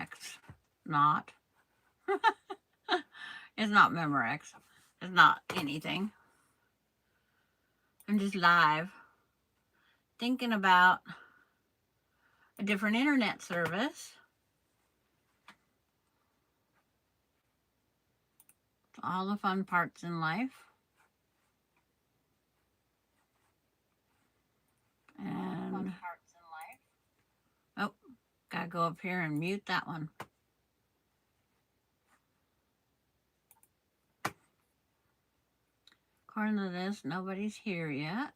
Memorex. Not. It's not Memorex. It's not anything. I'm just live thinking about a different internet service. All the fun parts in life. And oh, gotta go up here and mute that one. According to this, nobody's here yet.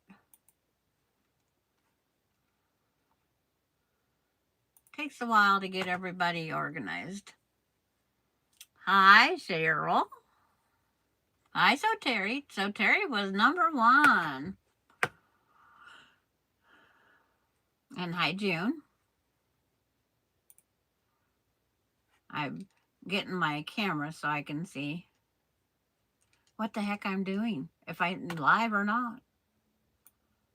Takes a while to get everybody organized. Hi, Cheryl. Hi, So Terry. So Terry was #1. And hi, June. I'm getting my camera so I can see what the heck I'm doing, if I'm live or not.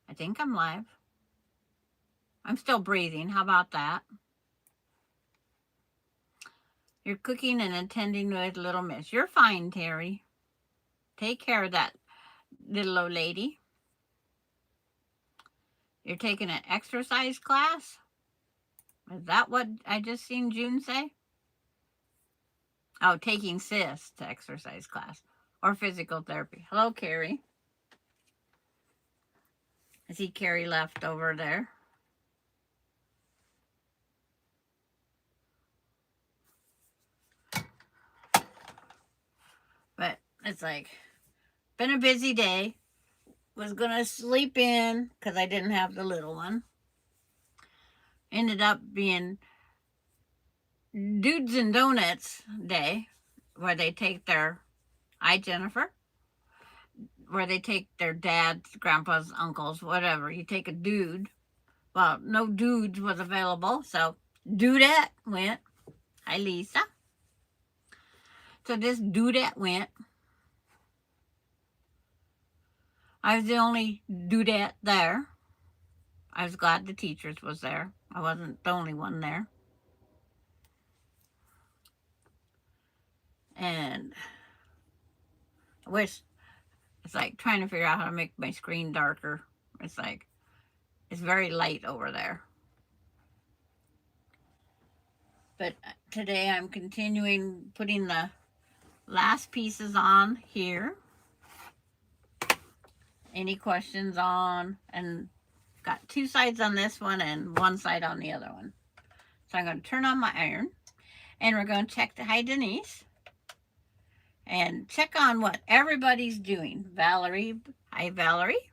I think I'm live. I'm still breathing. How about that? You're cooking and attending with little miss. You're fine, Terry. Take care of that little old lady. You're taking an exercise class? Is that what I just seen June say? Oh, taking sis to exercise class or physical therapy. Hello, Carrie. I see Carrie left over there. But it's like, been a busy day. Was gonna sleep in because I didn't have the little one. Ended up being Dudes and Donuts Day, where they take their, hi Jennifer, where they take their dads, grandpas, uncles, whatever. You take a dude. Well, no dudes was available, so dudette went. Hi Lisa. So this dudette went. I was the only dudette there. I was glad the teachers was there. I wasn't the only one there. And I wish, it's like trying to figure out how to make my screen darker. It's like, it's very light over there. But today I'm continuing putting the last pieces on here. Any questions on, and got 2 sides on this one and 1 side on the other one. So I'm going to turn on my iron and we're going to check the, hi Denise, and check on what everybody's doing. Valerie, hi Valerie.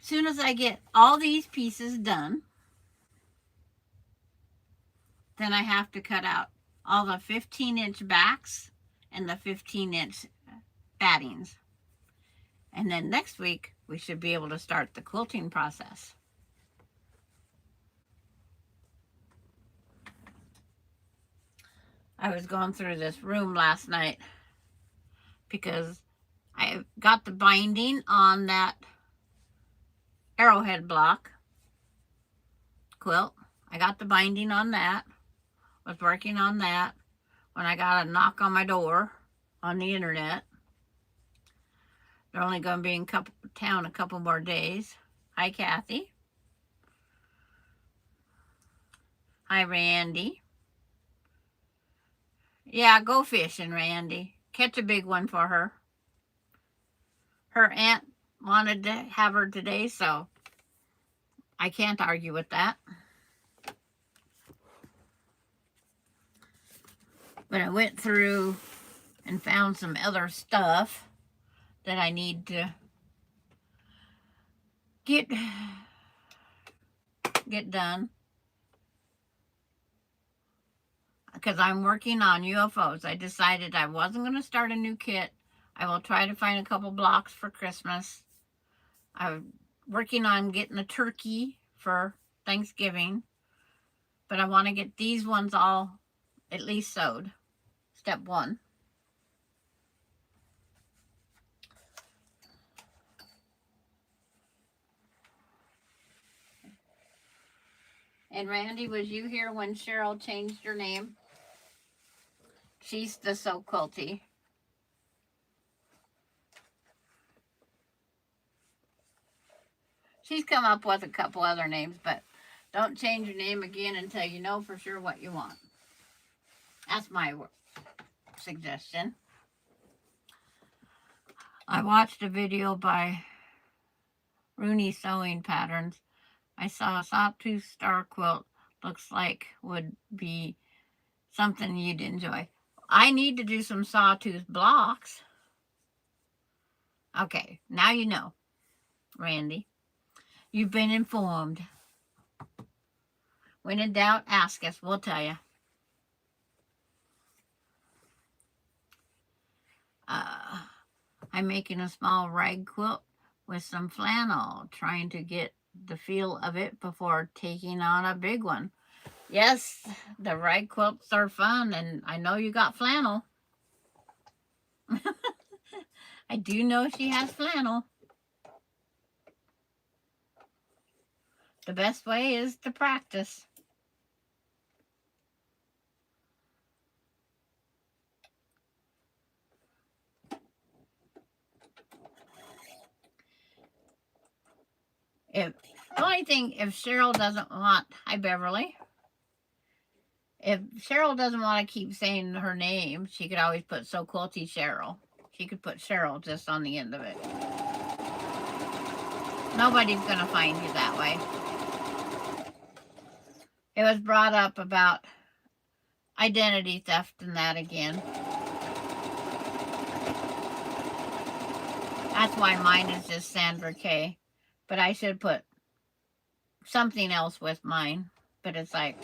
As soon as I get all these pieces done, then I have to cut out all the 15-inch backs and the 15-inch battings. And then next week, we should be able to start the quilting process. I was going through this room last night because I got the binding on that arrowhead block quilt. I got the binding on that. Was working on that when I got a knock on my door on the internet. They're only going to be in town a couple more days. Hi, Kathy. Hi, Randy. Yeah, go fishing, Randy. Catch a big one for her. Her aunt wanted to have her today, so I can't argue with that. But I went through and found some other stuff that I need to get done. Because I'm working on UFOs. I decided I wasn't going to start a new kit. I will try to find a couple blocks for Christmas. I'm working on getting a turkey for Thanksgiving. But I want to get these ones all at least sewed. Step 1. And Randy, was you here when Cheryl changed her name? She's the So Quilty. She's come up with a couple other names, but don't change your name again until you know for sure what you want. That's my suggestion. I watched a video by Rooney Sewing Patterns. I saw a sawtooth star quilt. Looks like would be something you'd enjoy. I need to do some sawtooth blocks. Okay, now you know, Randy. You've been informed. When in doubt, ask us. We'll tell you. I'm making a small rag quilt with some flannel, trying to get the feel of it before taking on a big one. Yes, the rag quilts are fun, and I know you got flannel. I do know she has flannel. The best way is to practice. If the only thing, if Cheryl doesn't want, hi Beverly. If Cheryl doesn't want to keep saying her name, she could always put So Quilty Cheryl. She could put Cheryl just on the end of it. Nobody's going to find you that way. It was brought up about identity theft and that again. That's why mine is just Sandra K. But I should put something else with mine. But it's like,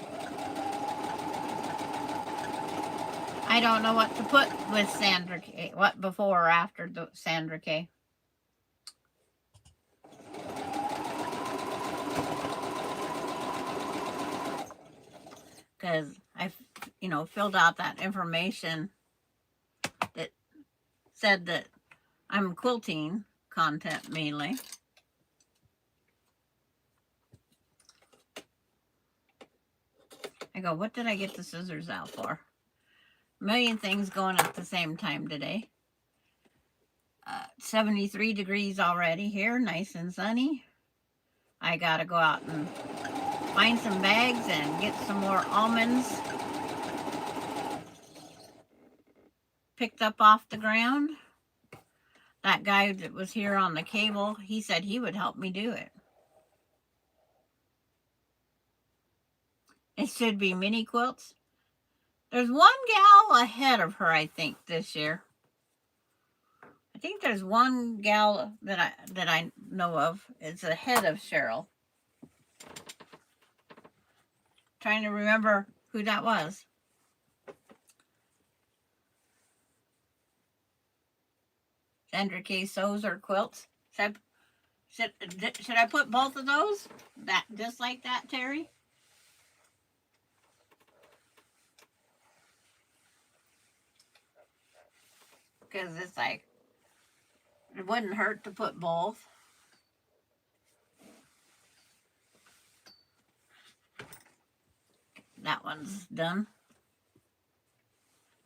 I don't know what to put with Sandra K. What before or after the Sandra K. Because I, filled out that information that said that I'm quilting content mainly. I go, what did I get the scissors out for? A million things going at the same time today. 73 degrees already here, nice and sunny. I gotta go out and find some bags and get some more almonds picked up off the ground. That guy that was here on the cable, he said he would help me do it. It should be mini quilts. There's one gal ahead of her, I think, this year. I think there's one gal that I know of. It's ahead of Cheryl. Trying to remember who that was. Sandra K. sews her quilts. Should I put both of those? That just like that, Terry? Because it's like, it wouldn't hurt to put both. That one's done.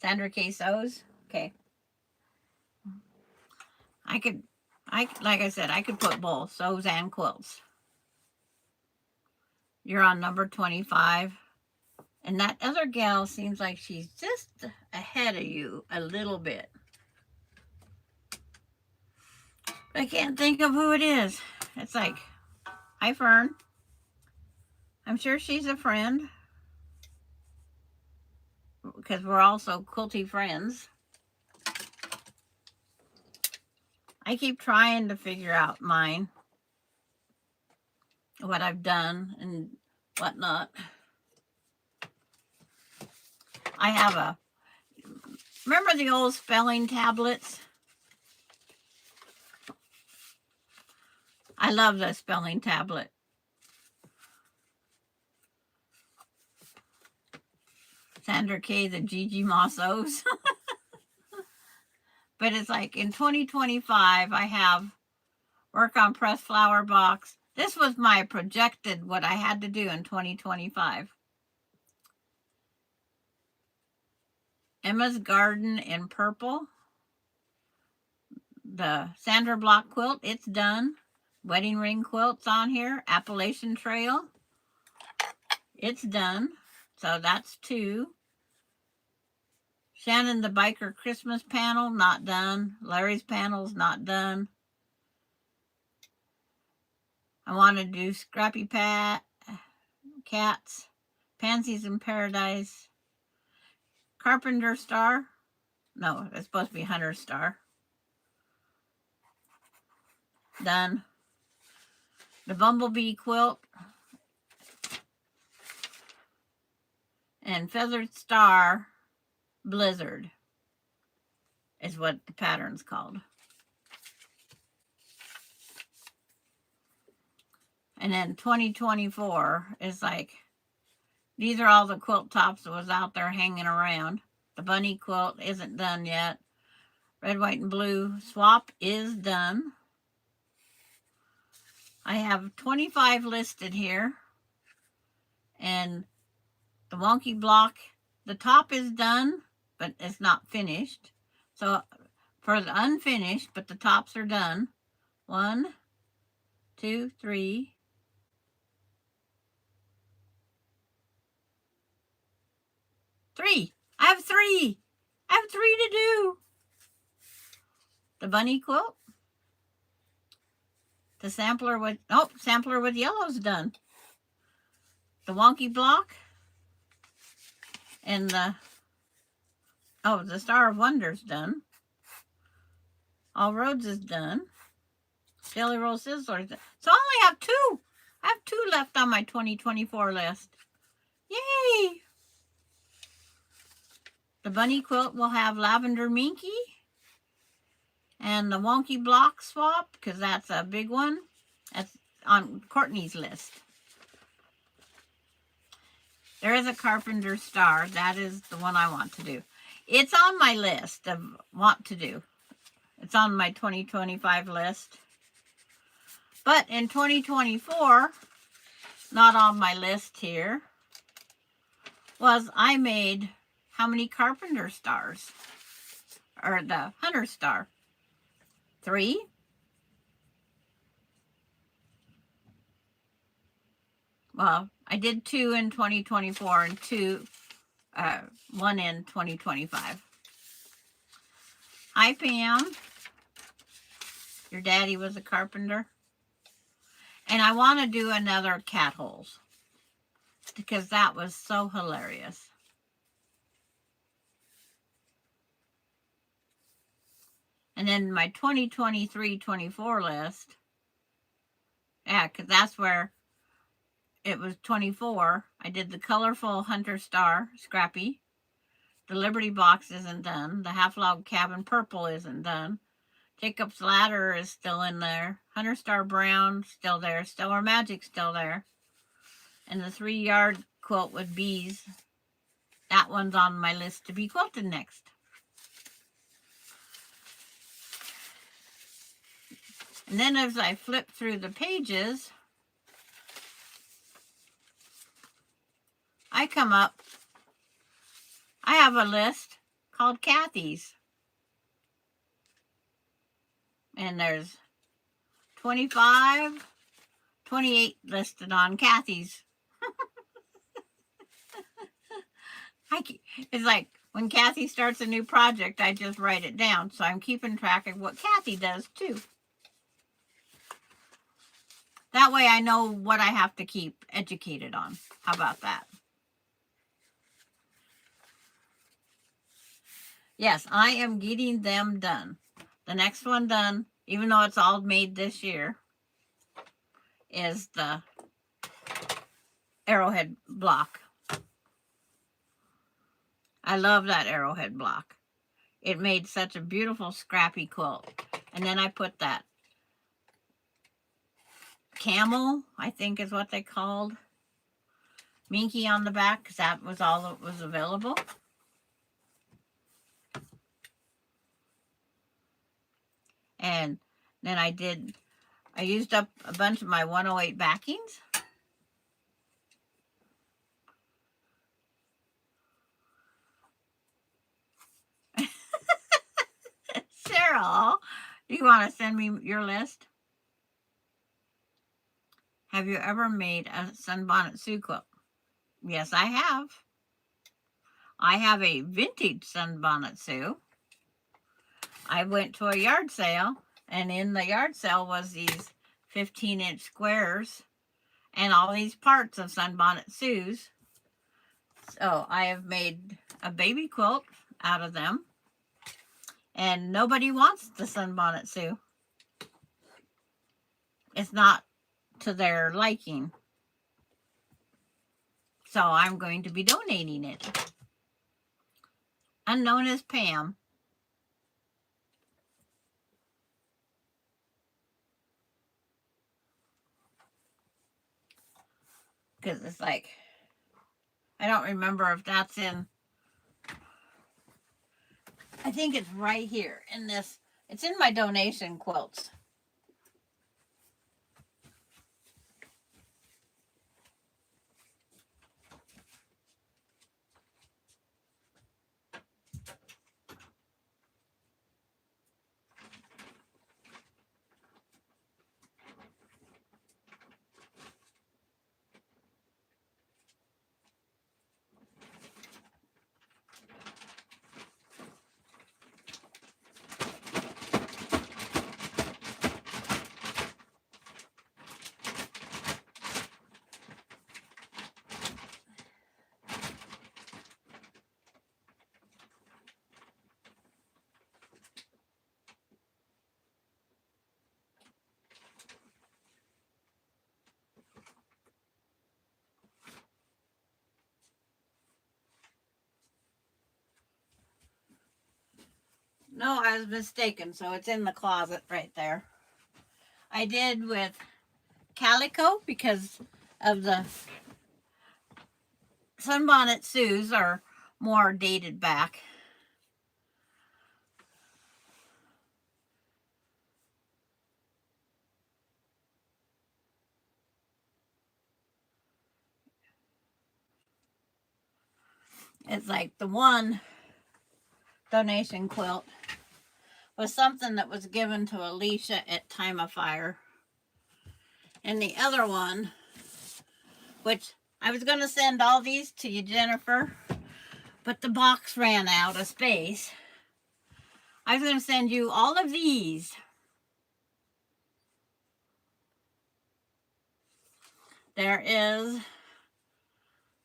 Sandra K. sews. Okay. Like I said, I could put both sews and quilts. You're on number 25. And that other gal seems like she's just ahead of you a little bit. I can't think of who it is. It's like, hi Fern. I'm sure she's a friend. Because we're also quilty friends. I keep trying to figure out mine. What I've done and whatnot. I have remember the old spelling tablets? I love the spelling tablet. Sandra K. the Gigi Mossos. But it's like in 2025, I have work on pressed flower box, This was my projected, what I had to do in 2025. Emma's Garden in purple. The Sandra Block quilt, it's done. Wedding ring quilt's on here. Appalachian Trail, it's done. So that's 2. Shannon the Biker Christmas panel, not done. Larry's panel's not done. I want to do Scrappy Cats, Pansies in Paradise, Carpenter Star. No, it's supposed to be Hunter Star. Done. The Bumblebee quilt. And Feathered Star Blizzard is what the pattern's called. And then 2024 is like, these are all the quilt tops that was out there hanging around. The bunny quilt isn't done yet. Red, white, and blue swap is done. I have 25 listed here. And the wonky block, the top is done, but it's not finished. So for the unfinished, but the tops are done. 1, 2, 3. I have 3. I have 3 to do. The bunny quilt. The sampler with, sampler with yellow's done. The wonky block. And the Star of Wonder's done. All Roads is done. Jelly Roll Sizzler is done. So I only have 2. I have 2 left on my 2024 list. Yay! The bunny quilt will have Lavender Minky. And the wonky block swap, because that's a big one. That's on Courtney's list. There is a Carpenter Star. That is the one I want to do. It's on my list of want to do. It's on my 2025 list. But in 2024, not on my list here, was I made how many Carpenter Stars? Or the Hunter Star? 3. Well, I did 2 in 2024 and 1 in 2025. Hi, Pam. Your daddy was a carpenter. And I want to do another cat holes because that was so hilarious. And then my 2023-24 list, yeah, because that's where it was 24. I did the colorful Hunter Star, Scrappy. The Liberty Box isn't done. The Half Log Cabin Purple isn't done. Jacob's Ladder is still in there. Hunter Star Brown, still there. Stellar Magic, still there. And the 3-yard quilt with bees, that one's on my list to be quilted next. And then as I flip through the pages, I come up, I have a list called Kathy's. And there's 25, 28 listed on Kathy's. It's like when Kathy starts a new project, I just write it down. So I'm keeping track of what Kathy does too. That way I know what I have to keep educated on. How about that? Yes, I am getting them done. The next one done, even though it's all made this year, is the arrowhead block. I love that arrowhead block. It made such a beautiful scrappy quilt. And then I put that camel, I think is what they called, Minky on the back, because that was all that was available. And then I I used up a bunch of my 108 backings. Cheryl, do you want to send me your list? Have you ever made a sunbonnet Sue quilt? Yes, I have. I have a vintage sunbonnet Sue. I went to a yard sale, and in the yard sale was these 15-inch squares and all these parts of sunbonnet Sue's. So I have made a baby quilt out of them, and nobody wants the sunbonnet Sue. It's not to their liking. So I'm going to be donating it. Unknown as Pam. Because it's like, I don't remember if that's in, I think it's right here in this, it's in my donation quilts. No, I was mistaken. So it's in the closet right there. I did with calico because of the sunbonnet Sue's are more dated back. It's like the one donation quilt was something that was given to Alicia at time of fire. And the other one, which I was going to send all these to you, Jennifer, but the box ran out of space. I was going to send you all of these. There is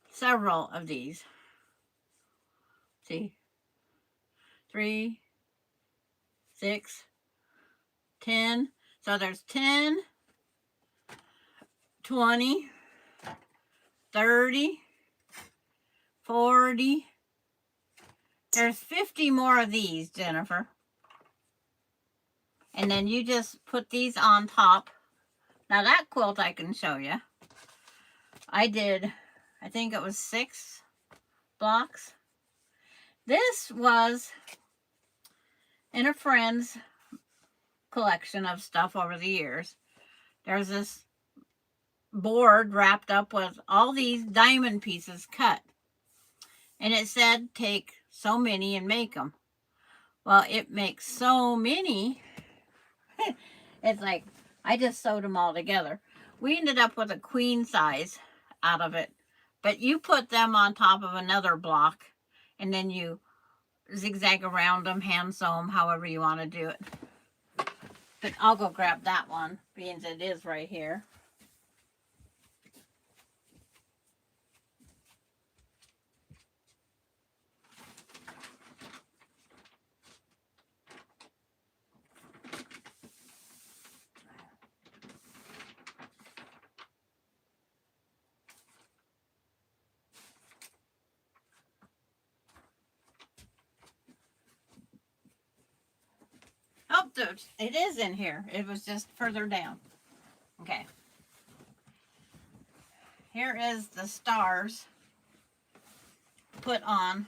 several of these. See, 3, 6, 10. So there's 10, 20, 30, 40. There's 50 more of these, Jennifer. And then you just put these on top. Now that quilt I can show you. I did, I think it was 6 blocks. This was in a friend's collection of stuff over the years. There's this board wrapped up with all these diamond pieces cut. And it said take so many and make them. Well, it makes so many. It's like, I just sewed them all together. We ended up with a queen size out of it. But you put them on top of another block, and then you zigzag around them, hand sew them, however you want to do it. But I'll go grab that one, being it is right here. Oh, it is in here. It was just further down. Okay. Here is the stars put on.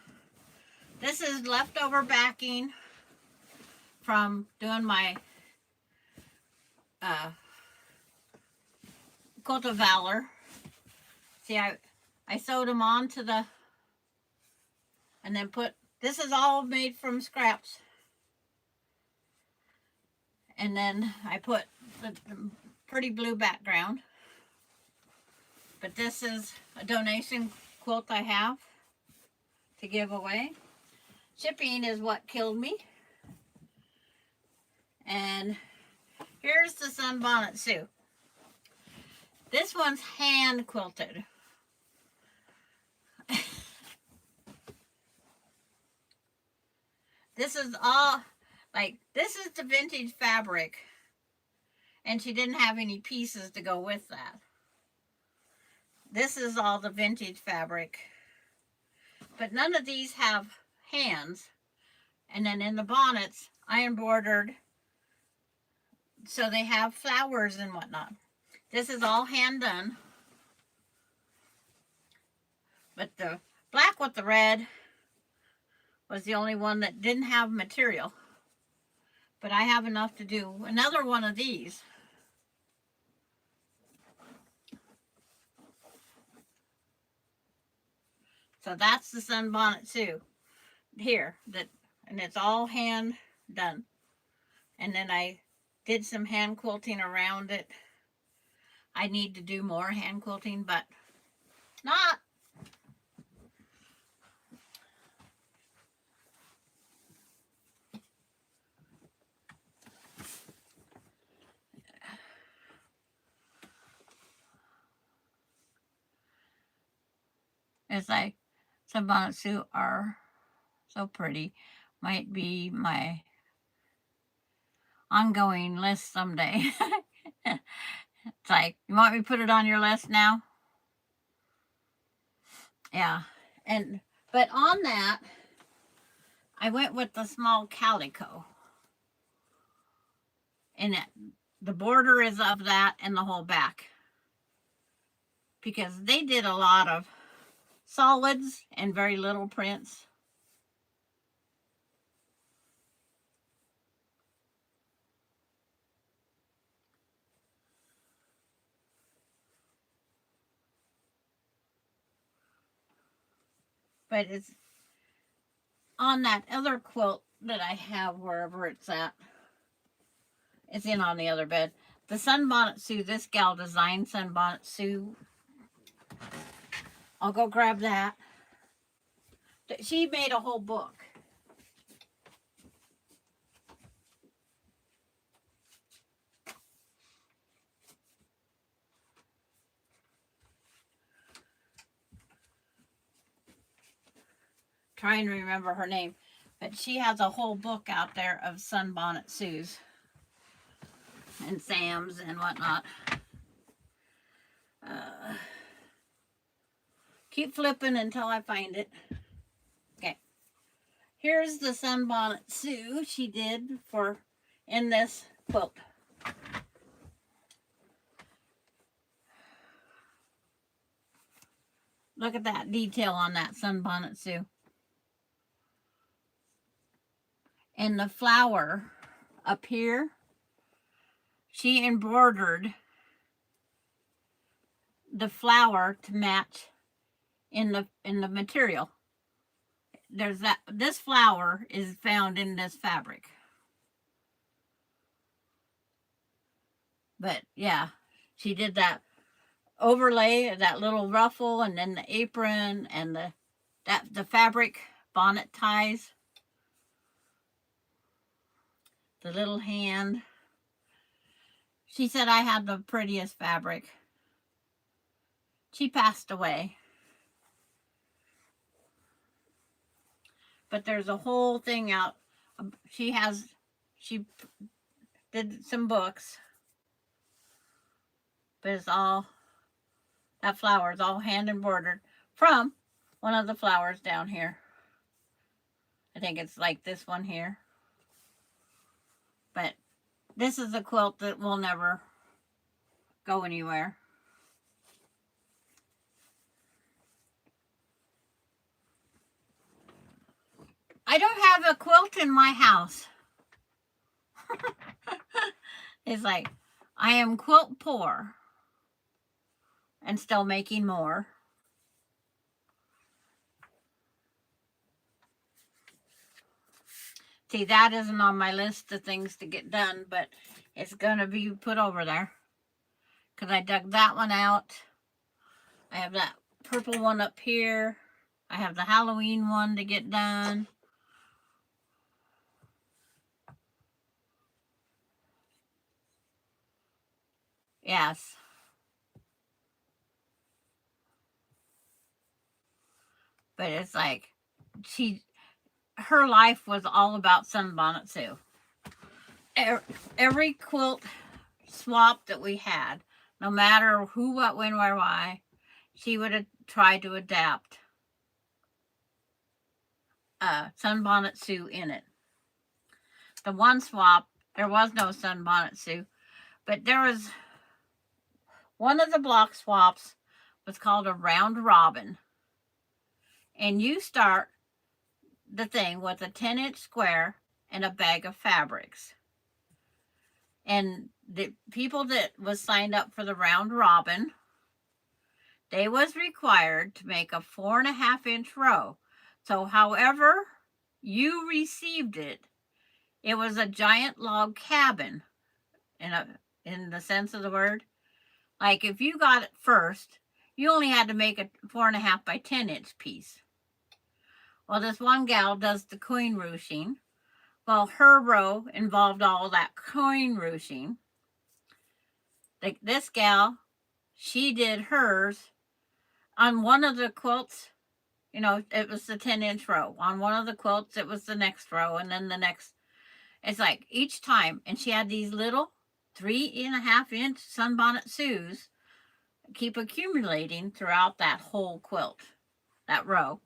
This is leftover backing from doing my Quilt of Valor. See, I sewed them onto the, and then put, this is all made from scraps. And then I put the pretty blue background. But this is a donation quilt I have to give away. Shipping is what killed me. And here's the Sunbonnet Sue. This one's hand quilted. This is all, like, this is the vintage fabric. And she didn't have any pieces to go with that. This is all the vintage fabric. But none of these have hands. And then in the bonnets, I embroidered so they have flowers and whatnot. This is all hand done. But the black with the red was the only one that didn't have material. But I have enough to do another one of these. So that's the Sunbonnet Sue here, and it's all hand done. And then I did some hand quilting around it. I need to do more hand quilting, but not. It's like Sunbonnet Sue are so pretty. Might be my ongoing list someday. It's like, you want me to put it on your list now? Yeah. But on that, I went with the small calico. And the border is of that and the whole back. Because they did a lot of solids and very little prints. But it's on that other quilt that I have wherever it's at. It's in on the other bed. The Sunbonnet Sue, this gal designed Sunbonnet Sue. I'll go grab that. She made a whole book. Trying to remember her name. But she has a whole book out there of Sunbonnet Sues. And Sam's and whatnot. Keep flipping until I find it. Okay. Here's the Sunbonnet Sue she did in this quilt. Look at that detail on that Sunbonnet Sue. And the flower up here, she embroidered the flower to match in the material. This flower is found in this fabric. But yeah, she did that overlay, that little ruffle, and then the apron and the fabric bonnet ties. The little hand. She said I had the prettiest fabric. She passed away. But there's a whole thing out. She did some books. But it's all, that flower is all hand embroidered from one of the flowers down here. I think it's like this one here. But this is a quilt that will never go anywhere. I don't have a quilt in my house. It's like, I am quilt poor. and still making more. See, that isn't on my list of things to get done, but it's going to be put over there. Because I dug that one out. I have that purple one up here. I have the Halloween one to get done. Yes. But it's like, her life was all about Sunbonnet Sue. Every quilt swap that we had, no matter who, what, when, where, why, she would have tried to adapt Sunbonnet Sue in it. The one swap, there was no Sunbonnet Sue, but there was one of the block swaps was called a round robin. And you start the thing with a 10-inch square and a bag of fabrics. And the people that was signed up for the round robin, they was required to make a 4.5-inch row. So however you received it, it was a giant log cabin in the sense of the word. Like if you got it first, you only had to make a 4.5 by 10-inch piece. Well, this one gal does the coin ruching. Well, her row involved all that coin ruching. This gal, she did hers on one of the quilts. You know, it was the 10-inch row. On one of the quilts, it was the next row, and then the next. It's like each time, and she had these little 3.5-inch Sunbonnet Sues keep accumulating throughout that whole quilt, that row.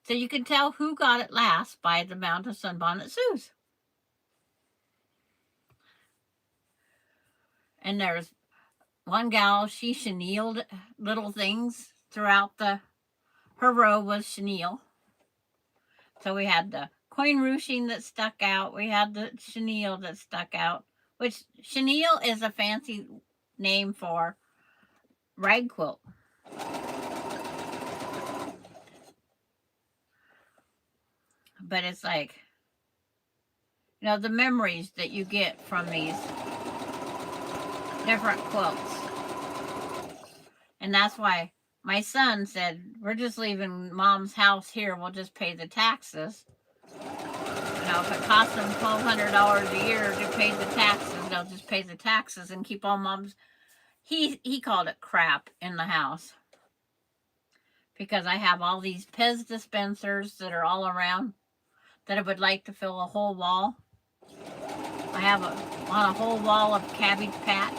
So you can tell who got it last by the amount of Sunbonnet Sues. And there's one gal, she chenilled little things throughout her row was chenille. So we had the coin ruching that stuck out. We had the chenille that stuck out, which chenille is a fancy name for rag quilt. But it's like, you know, the memories that you get from these different quilts. And that's why my son said, we're just leaving Mom's house here. We'll just pay the taxes. You know, if it costs them $1,200 a year to pay the taxes, they'll just pay the taxes and keep all Mom's, he called it crap in the house. Because I have all these Pez dispensers that are all around that I would like to fill a whole wall. I have on a whole wall of Cabbage Patch.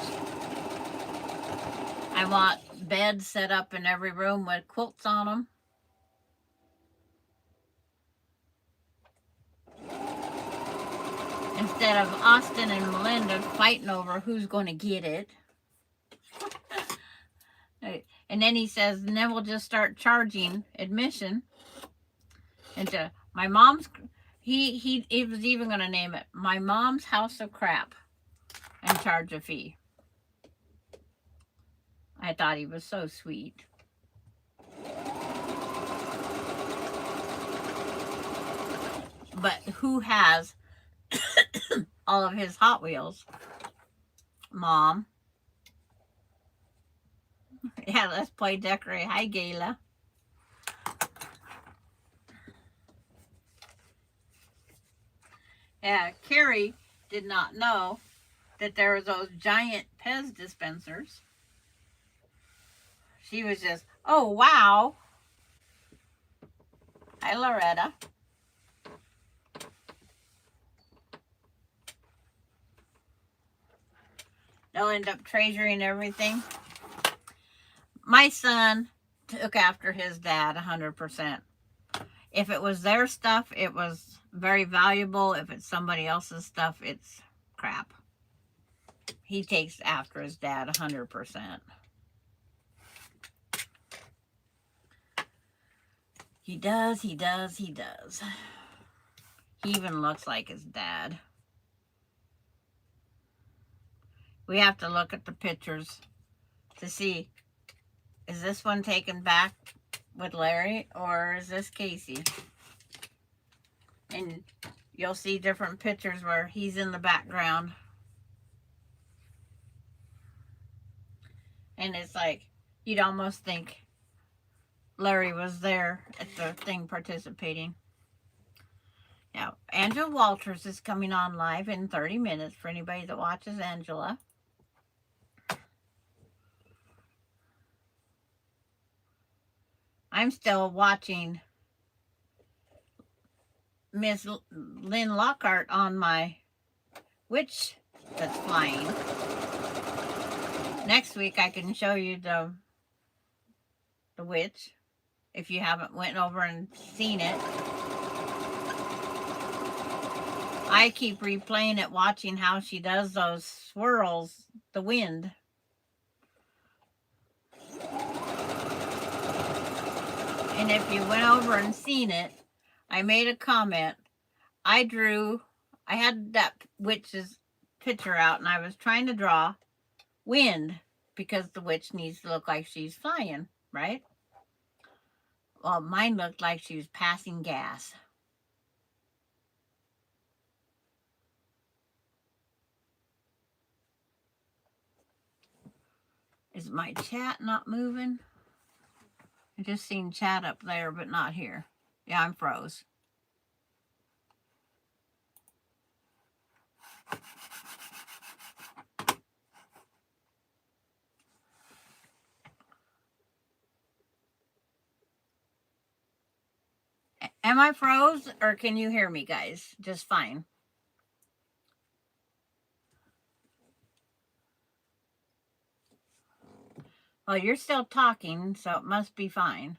I want beds set up in every room with quilts on them. Instead of Austin and Melinda fighting over who's going to get it. And then he says, and then we'll just start charging admission. And to my mom's, he was even going to name it My Mom's House of Crap and charge a fee. I thought he was so sweet. But who has all of his Hot Wheels? Mom. Yeah, let's play decorate. Hi, Gayla. Yeah, Carrie did not know that there were those giant Pez dispensers. She was just, oh, wow. Hi, Loretta. They'll end up treasuring everything. My son took after his dad 100%. If it was their stuff, it was very valuable. If it's somebody else's stuff, it's crap. He takes after his dad 100%. He does, he does, he does. He even looks like his dad. We have to look at the pictures to see, is this one taken back with Larry or is this Casey? And you'll see different pictures where he's in the background. And it's like, you'd almost think Larry was there at the thing participating. Now, Angela Walters is coming on live in 30 minutes for anybody that watches Angela. I'm still watching Miss Lynn Lockhart on my witch that's flying. Next week I can show you the witch if you haven't went over and seen it. I keep replaying it, watching how she does those swirls, the wind. And if you went over and seen it, I made a comment. I had that witch's picture out and I was trying to draw wind because the witch needs to look like she's flying, right? Well, mine looked like she was passing gas. Is my chat not moving? I just seen chat up there, but not here. Yeah, I'm froze. Am I froze or can you hear me, guys? Just fine. Well, you're still talking, so it must be fine.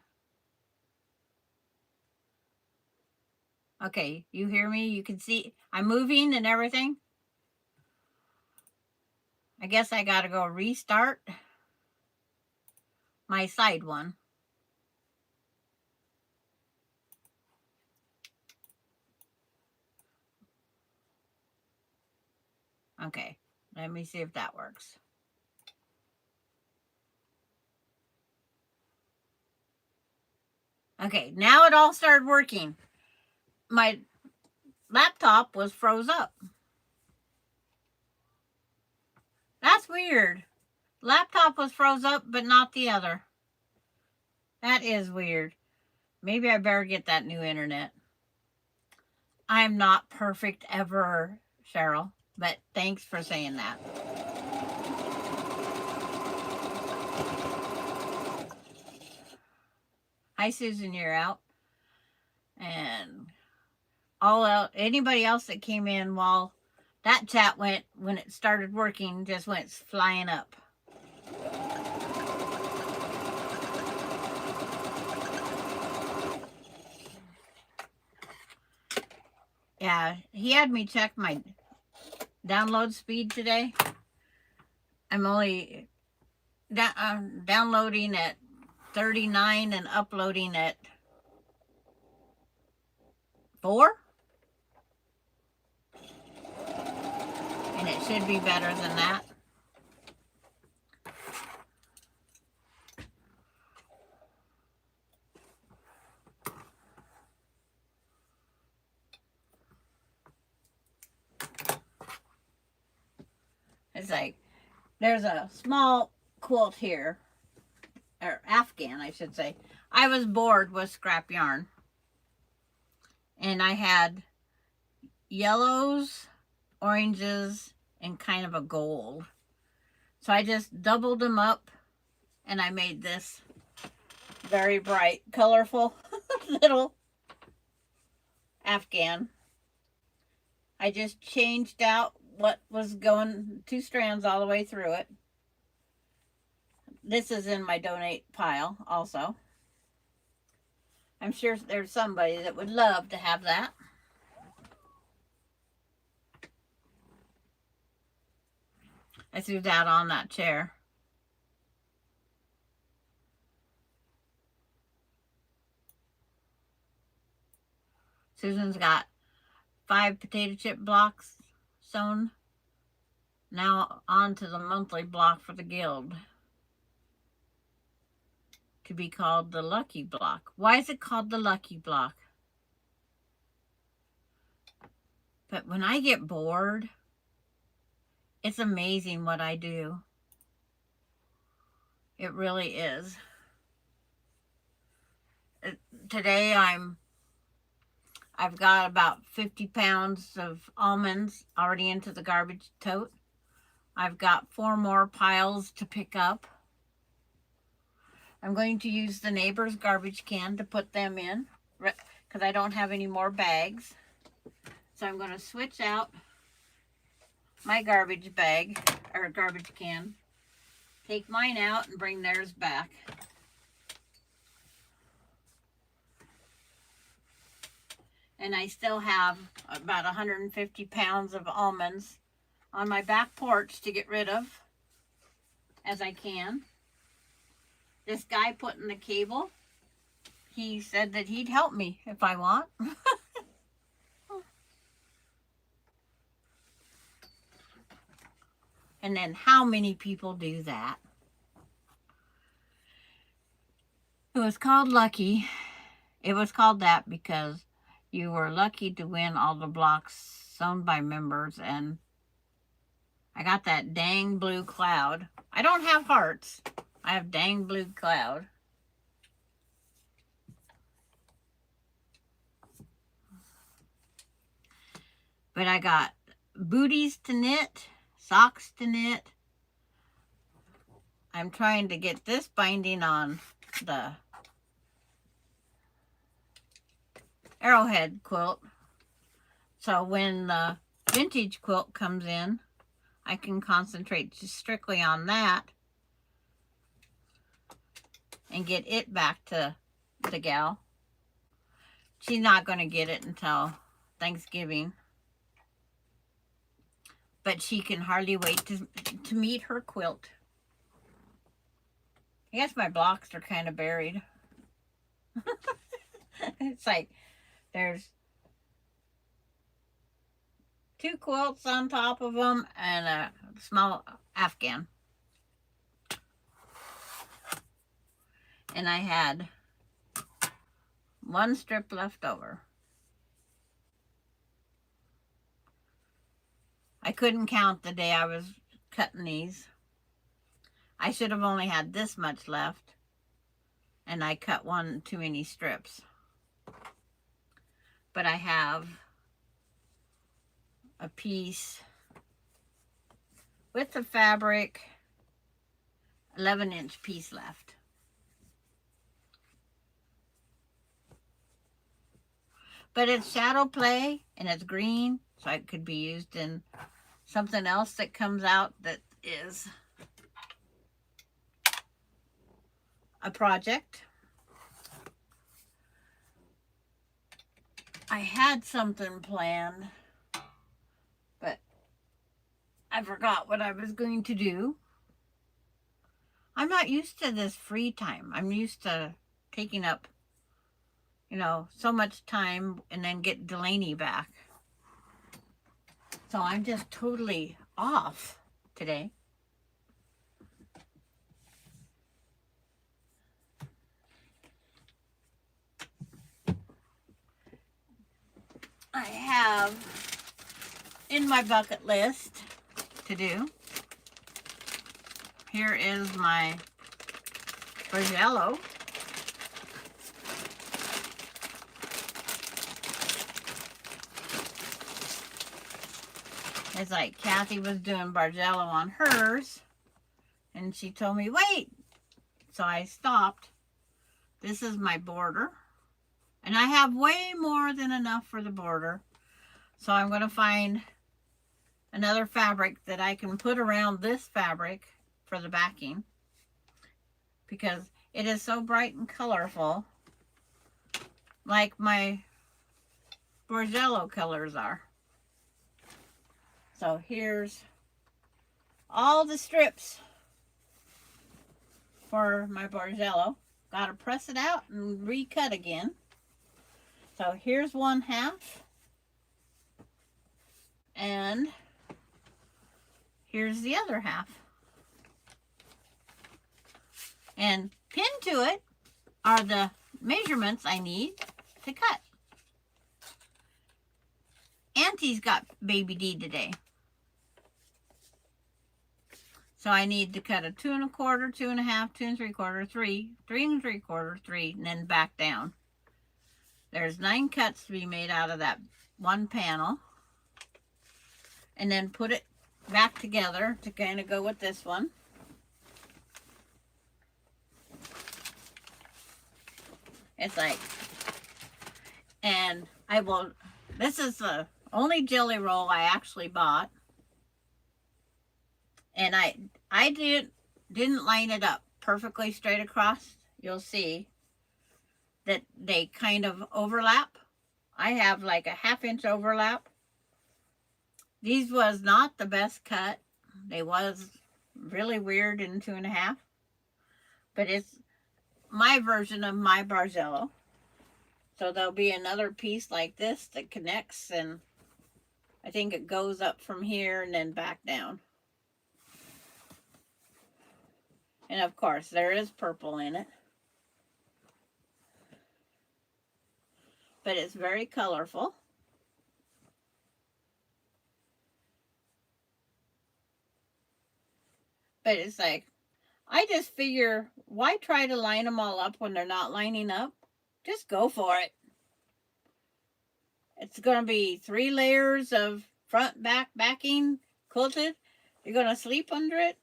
Okay, you hear me? You can see I'm moving and everything. I guess I gotta go restart my side one. Okay, let me see if that works. Okay, now it all started working. My laptop was froze up. That's weird. Laptop was froze up, but not the other. That is weird. Maybe I better get that new internet. I'm not perfect ever, Cheryl, but thanks for saying that. Hi, Susan, you're out. And all out, anybody else that came in while that chat went, when it started working, just went flying up. Yeah, he had me check my download speed today. I'm only downloading at 39 and uploading at 4. And it should be better than that. It's like, there's a small quilt here, or Afghan, I should say. I was bored with scrap yarn. And I had yellows, oranges, and kind of a gold. So I just doubled them up and I made this very bright, colorful little Afghan. I just changed out what was going, 2 strands all the way through it. This is in my donate pile also. I'm sure there's somebody that would love to have that. I threw that on that chair. Susan's got 5 potato chip blocks sewn. Now on to the monthly block for the guild. to be called the Lucky Block. Why is it called the Lucky Block? But when I get bored, it's amazing what I do. It really is. Today I've got about 50 pounds of almonds already into the garbage tote. I've got 4 more piles to pick up. I'm going to use the neighbor's garbage can to put them in because I don't have any more bags. So I'm going to switch out my garbage bag or garbage can, take mine out and bring theirs back. And I still have about 150 pounds of almonds on my back porch to get rid of as I can. This guy putting the cable, he said that he'd help me if I want. And then how many people do that? It was called lucky. It was called that because you were lucky to win all the blocks sewn by members, and I got that dang blue cloud. I don't have hearts. I have dang blue cloud. But I got booties to knit, socks to knit. I'm trying to get this binding on the arrowhead quilt. So when the vintage quilt comes in, I can concentrate just strictly on that and get it back to the gal. She's not going to get it until Thanksgiving. But she can hardly wait to meet her quilt. I guess my blocks are kind of buried. It's like there's 2 quilts on top of them and a small Afghan. And I had 1 strip left over. I couldn't count the day I was cutting these. I should have only had this much left, and I cut 1 too many strips. But I have a piece with the fabric, 11-inch piece left. But it's shadow play and it's green, so it could be used in something else that comes out that is a project. I had something planned, but I forgot what I was going to do. I'm not used to this free time. I'm used to taking up, so much time and then get Delaney back. So I'm just totally off today. I have in my bucket list to do. Here is my Bargello. It's like Kathy was doing Bargello on hers, and she told me, wait. So I stopped. This is my border. And I have way more than enough for the border. So I'm going to find another fabric that I can put around this fabric for the backing, because it is so bright and colorful, like my Bargello colors are. So here's all the strips for my Bargello. Got to press it out and recut again. So here's 1/2. And here's the other half. And pinned to it are the measurements I need to cut. Auntie's got baby D today. So I need to cut a 2 1/4, 2 1/2, 2 3/4, 3, 3 3/4, 3, and then back down. There's 9 cuts to be made out of that one panel. And then put it back together to kind of go with this one. It's like, and I will, this is the only jelly roll I actually bought. And I didn't line it up perfectly straight across. You'll see that they kind of overlap. I have like a 1/2 inch overlap. These was not the best cut. They was really weird in 2 1/2. But it's my version of my Barzello. So there'll be another piece like this that connects, and I think it goes up from here and then back down. And of course, there is purple in it. But it's very colorful. But it's like, I just figure, why try to line them all up when they're not lining up? Just go for it. It's going to be 3 layers of front, back, backing, quilted. You're going to sleep under it.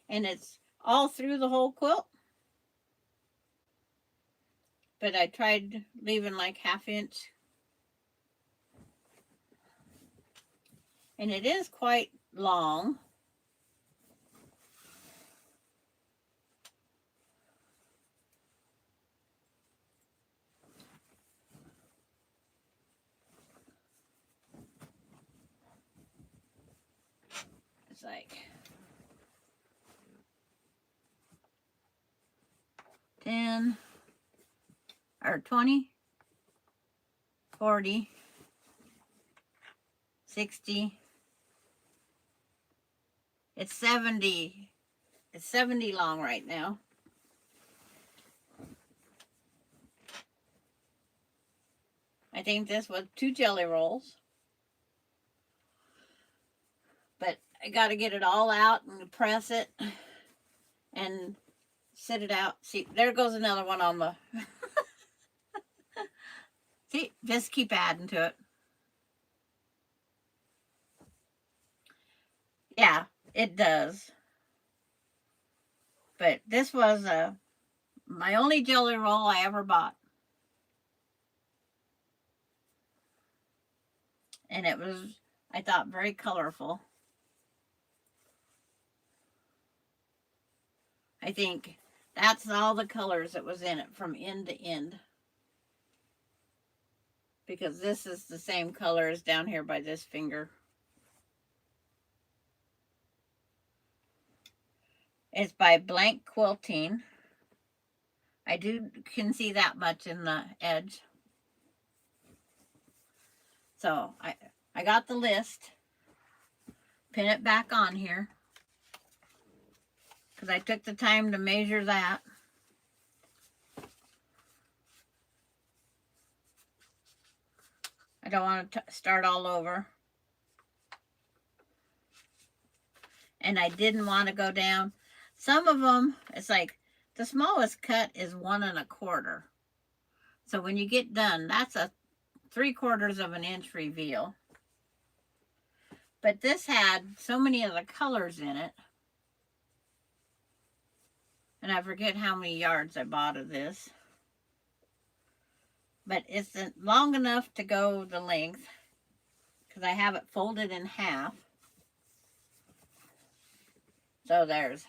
And it's all through the whole quilt. But I tried leaving like 1/2 inch. And it is quite long. It's like 10 or 20, 40, 60. It's 70. It's 70 long right now. I think this was 2 jelly rolls. But I got to get it all out and press it and sit it out. See, there goes another one on the... See, just keep adding to it. Yeah, it does. But this was my only jelly roll I ever bought. And it was, I thought, very colorful. I think that's all the colors that was in it from end to end. Because this is the same color as down here by this finger. It's by Blank Quilting. I can see that much in the edge. So I got the list. Pin it back on here. Because I took the time to measure that. I don't want to start all over. And I didn't want to go down. Some of them, it's like the smallest cut is 1 1/4. So when you get done, that's a 3/4 of an inch reveal. But this had so many of the colors in it. And I forget how many yards I bought of this. But it's long enough to go the length. Because I have it folded in half. So there's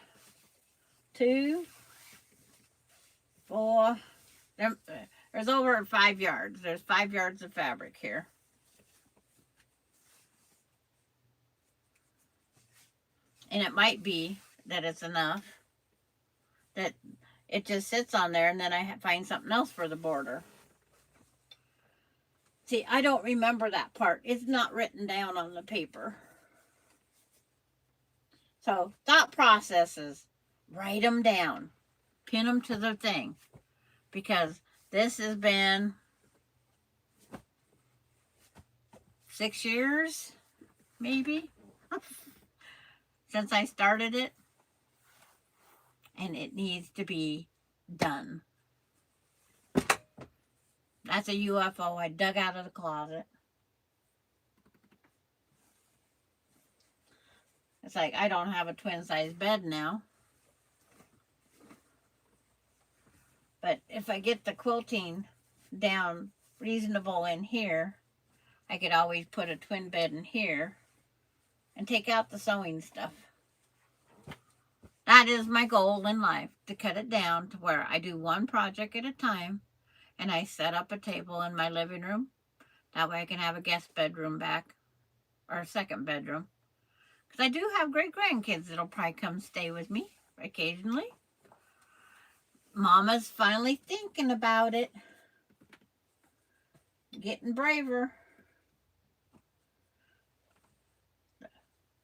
2, 4, there's over 5 yards. There's 5 yards of fabric here. And it might be that it's enough that it just sits on there, and then I find something else for the border. See, I don't remember that part. It's not written down on the paper. So, thought processes, write them down. Pin them to the thing. because this has been 6 years, maybe, since I started it, and it needs to be done. That's a UFO I dug out of the closet. It's like I don't have a twin-size bed now. But if I get the quilting down reasonable in here, I could always put a twin bed in here and take out the sewing stuff. That is my goal in life, to cut it down to where I do one project at a time, and I set up a table in my living room. That way I can have a guest bedroom back, or a second bedroom. Because I do have great grandkids that'll probably come stay with me occasionally. Mama's finally thinking about it. Getting braver.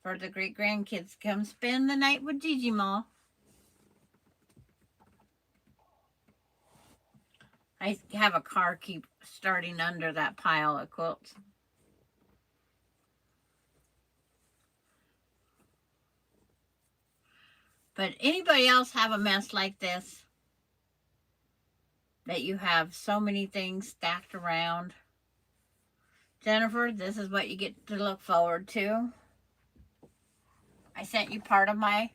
For the great grandkids to come spend the night with Gigi Ma. I have a car keep starting under that pile of quilts. But anybody else have a mess like this? That you have so many things stacked around? Jennifer, this is what you get to look forward to. I sent you part of my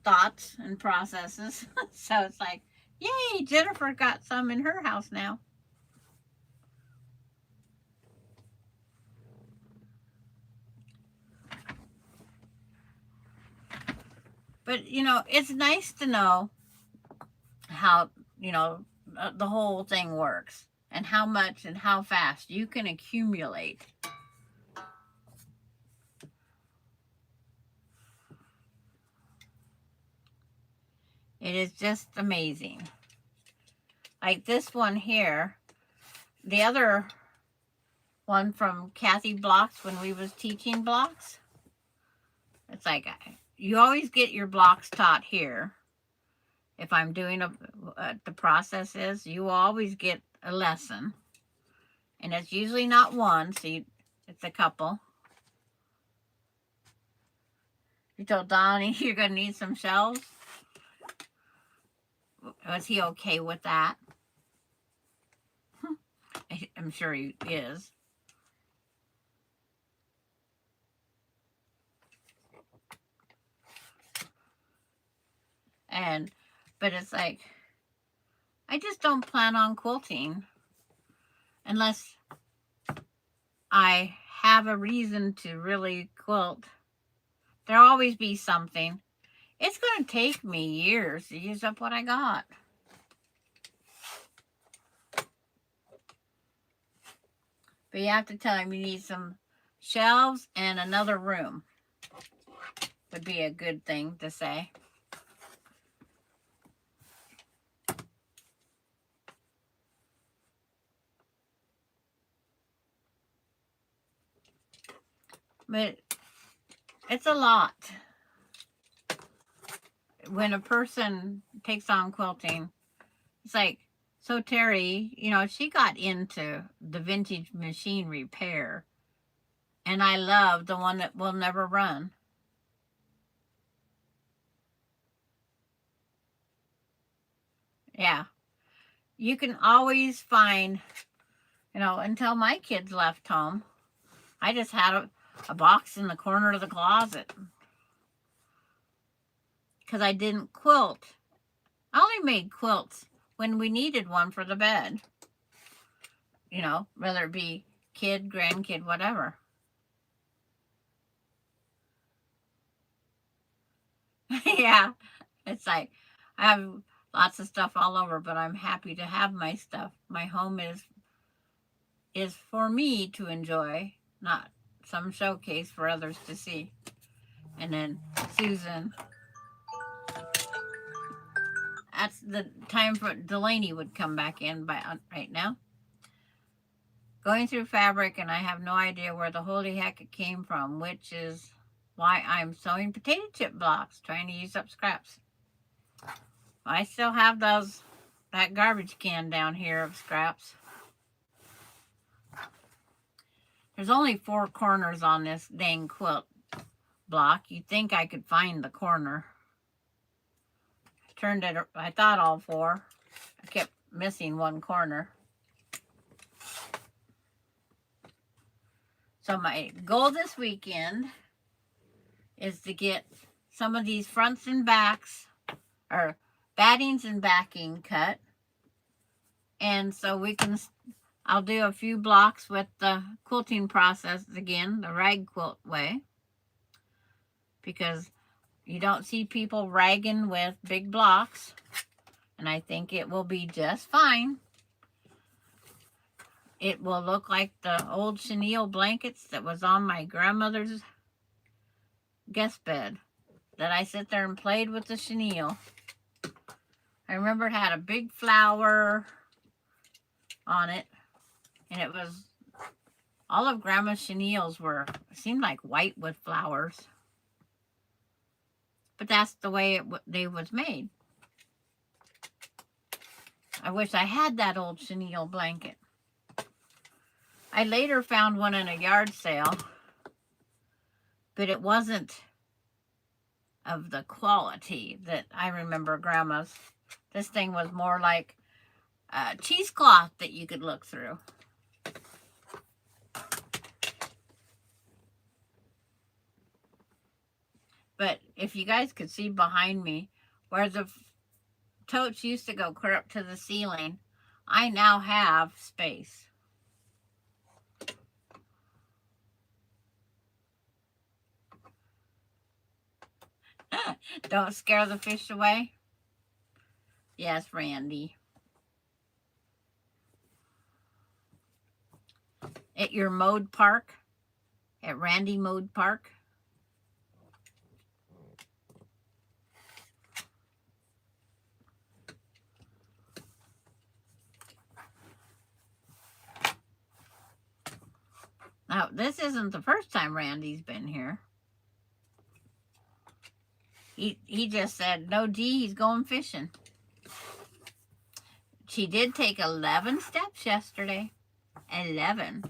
thoughts and processes. So it's like, yay, Jennifer got some in her house now. But, you know, it's nice to know how, you know, the whole thing works and how much and how fast you can accumulate. It is just amazing. Like this one here, the other one from Kathy Blocks when we was teaching blocks. It's like you always get your blocks taught here. If I'm doing the process is, you always get a lesson. And it's usually not one, so it's a couple. You told Donnie you're going to need some shelves. Was he okay with that? I'm sure he is. But it's like, I just don't plan on quilting unless I have a reason to really quilt. There'll always be something. It's going to take me years to use up what I got. But you have to tell him you need some shelves and another room. Would be a good thing to say. But it's a lot. When a person takes on quilting, it's like, so Terry, you know, she got into the vintage machine repair. And I love the one that will never run. Yeah. You can always find, you know, until my kids left home, I just had a box in the corner of the closet. Because I didn't quilt. I only made quilts when we needed one for the bed. You know, whether it be kid, grandkid, whatever. Yeah. It's like, I have lots of stuff all over, but I'm happy to have my stuff. My home is for me to enjoy, not some showcase for others to see. And then Susan, that's the time for Delaney would come back in by right now. Going through fabric, and I have no idea where the holy heck it came from, which is why I'm sewing potato chip blocks, trying to use up scraps. I still have that garbage can down here of scraps. There's only 4 corners on this dang quilt block. You'd think I could find the corner. Turned it, I thought all 4. I kept missing one corner. So my goal this weekend is to get some of these fronts and backs, or battings and backing cut. And so I'll do a few blocks with the quilting process again, the rag quilt way. Because you don't see people ragging with big blocks. And I think it will be just fine. It will look like the old chenille blankets that was on my grandmother's guest bed. That I sit there and played with the chenille. I remember it had a big flower on it. And it was, all of Grandma's chenilles seemed like white with flowers. But that's the way they was made. I wish I had that old chenille blanket. I later found one in a yard sale, but it wasn't of the quality that I remember Grandma's. This thing was more like a cheesecloth that you could look through. But if you guys could see behind me, where the totes used to go clear up to the ceiling, I now have space. Don't scare the fish away. Yes, Randy. At your mode park, at Randy Mode Park. Now, this isn't the first time Randy's been here. He just said, no, Dee, he's going fishing. She did take 11 steps yesterday. 11.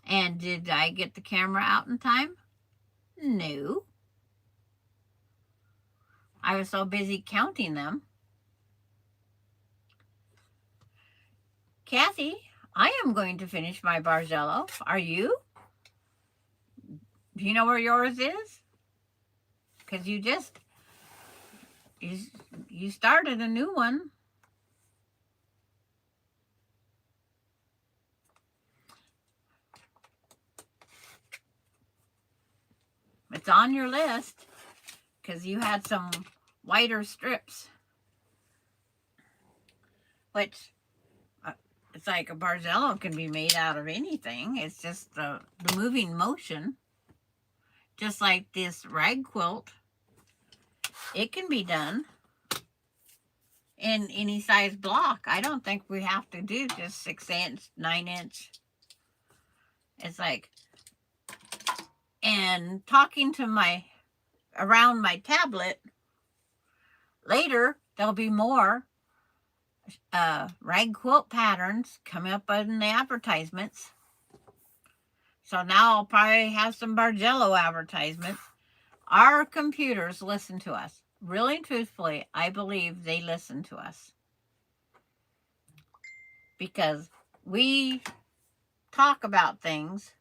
And did I get the camera out in time? No. I was so busy counting them. Kathy, I am going to finish my Bargello. Are you? Do you know where yours is? Because you started a new one. It's on your list because you had some whiter strips, which it's like a Bargello can be made out of anything. It's just the moving motion. Just like this rag quilt, it can be done in any size block. I don't think we have to do just 6-inch, 9-inch. It's like, and talking to around my tablet, later there'll be more rag quilt patterns coming up in the advertisements. So now I'll probably have some Bargello advertisements. Our computers listen to us. Really and truthfully, I believe they listen to us. Because we talk about things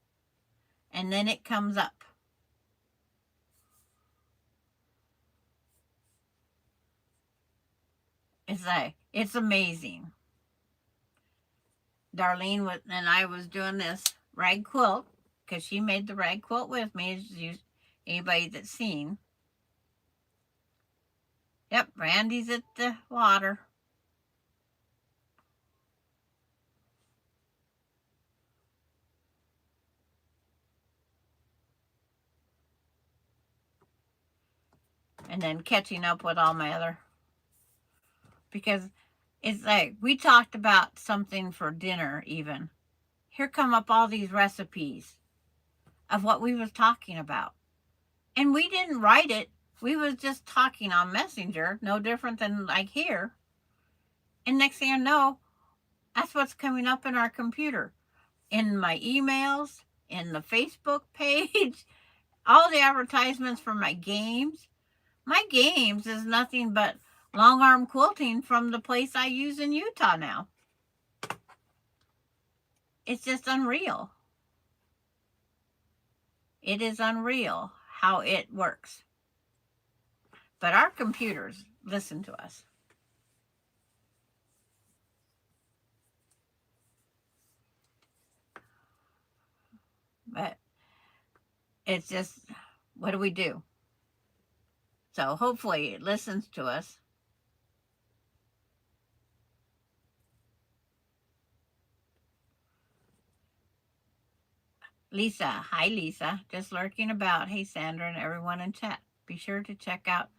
and then it comes up. It's amazing. Darlene and I was doing this rag quilt because she made the rag quilt with me, as anybody that's seen. Yep, Randy's at the water. And then catching up with all my other, because it's like we talked about something for dinner even. Here come up all these recipes of what we was talking about. And we didn't write it. We was just talking on Messenger, no different than like here. And next thing I know, that's what's coming up in our computer, in my emails, in the Facebook page, all the advertisements for my games. My games is nothing but long arm quilting from the place I use in Utah now. It's just unreal. It is unreal how it works. But our computers listen to us. But it's just, what do we do? So hopefully it listens to us. Lisa, hi Lisa, just lurking about. Hey Sandra and everyone in chat. Be sure to check out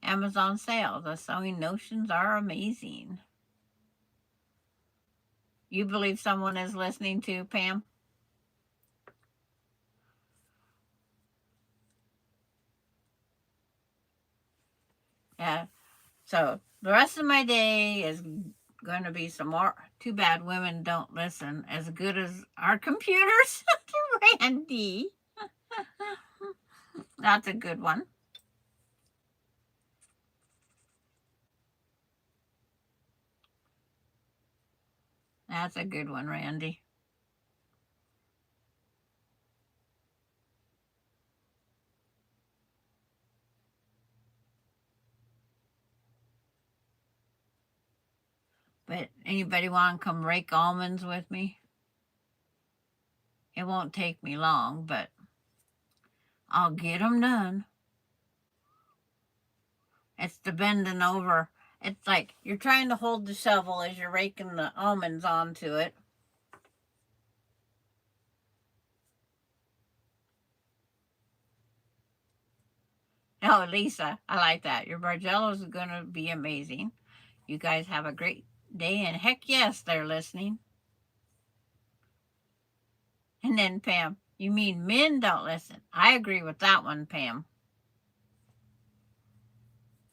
Amazon sales. The sewing notions are amazing. You believe someone is listening to Pam? Yeah. So the rest of my day is going to be some more. Too bad women don't listen as good as our computers. Randy. That's a good one. That's a good one, Randy. But anybody want to come rake almonds with me? It won't take me long, but I'll get them done. It's the bending over. It's like you're trying to hold the shovel as you're raking the almonds onto it. Oh, Lisa, I like that. Your Bargellos is going to be amazing. You guys have a great day, and heck yes, they're listening. And then Pam, you mean men don't listen? I agree with that one, Pam.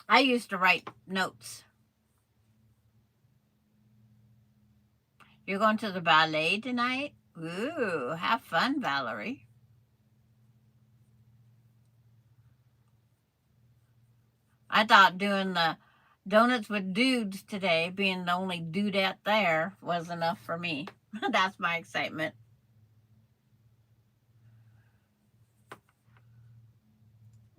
I used to write notes. You're going to the ballet tonight? Ooh, have fun, Valerie. I thought doing the donuts with dudes today, being the only dudette there, was enough for me. That's my excitement.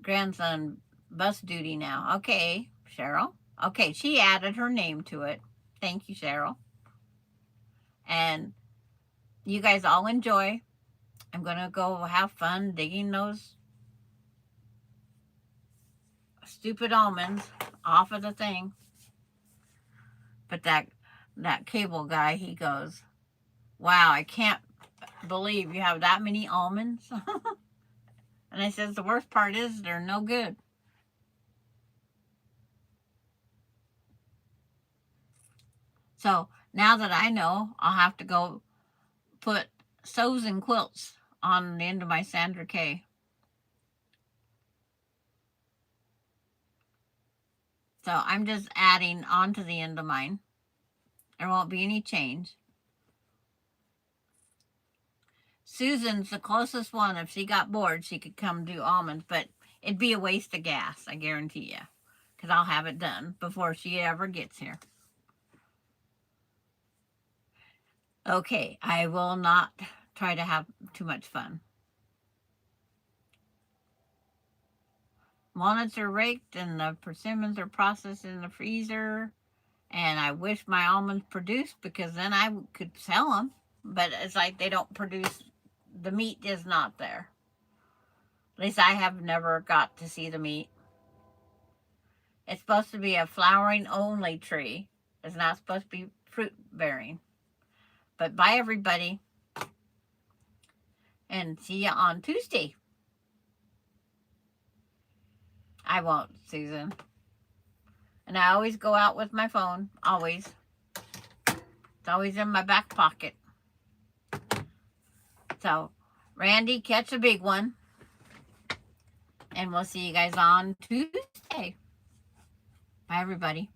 Grandson bus duty now. Okay, Cheryl. Okay, she added her name to it. Thank you, Cheryl. And you guys all enjoy. I'm going to go have fun digging those stupid almonds off of the thing. But that cable guy, he goes, wow, I can't believe you have that many almonds. And I says, the worst part is they're no good. So now that I know, I'll have to go put sews and quilts on the end of my Sandra K. So I'm just adding onto the end of mine. There won't be any change. Susan's the closest one. If she got bored, she could come do almonds, but it'd be a waste of gas, I guarantee you, because I'll have it done before she ever gets here. Okay, I will not try to have too much fun. Walnuts are raked and the persimmons are processed in the freezer. And I wish my almonds produced, because then I could sell them. But it's like they don't produce, the meat is not there. At least I have never got to see the meat. It's supposed to be a flowering only tree. It's not supposed to be fruit bearing. But bye everybody. And see you on Tuesday. I won't, Susan. And I always go out with my phone. Always. It's always in my back pocket. So, Randy, catch a big one. And we'll see you guys on Tuesday. Bye, everybody.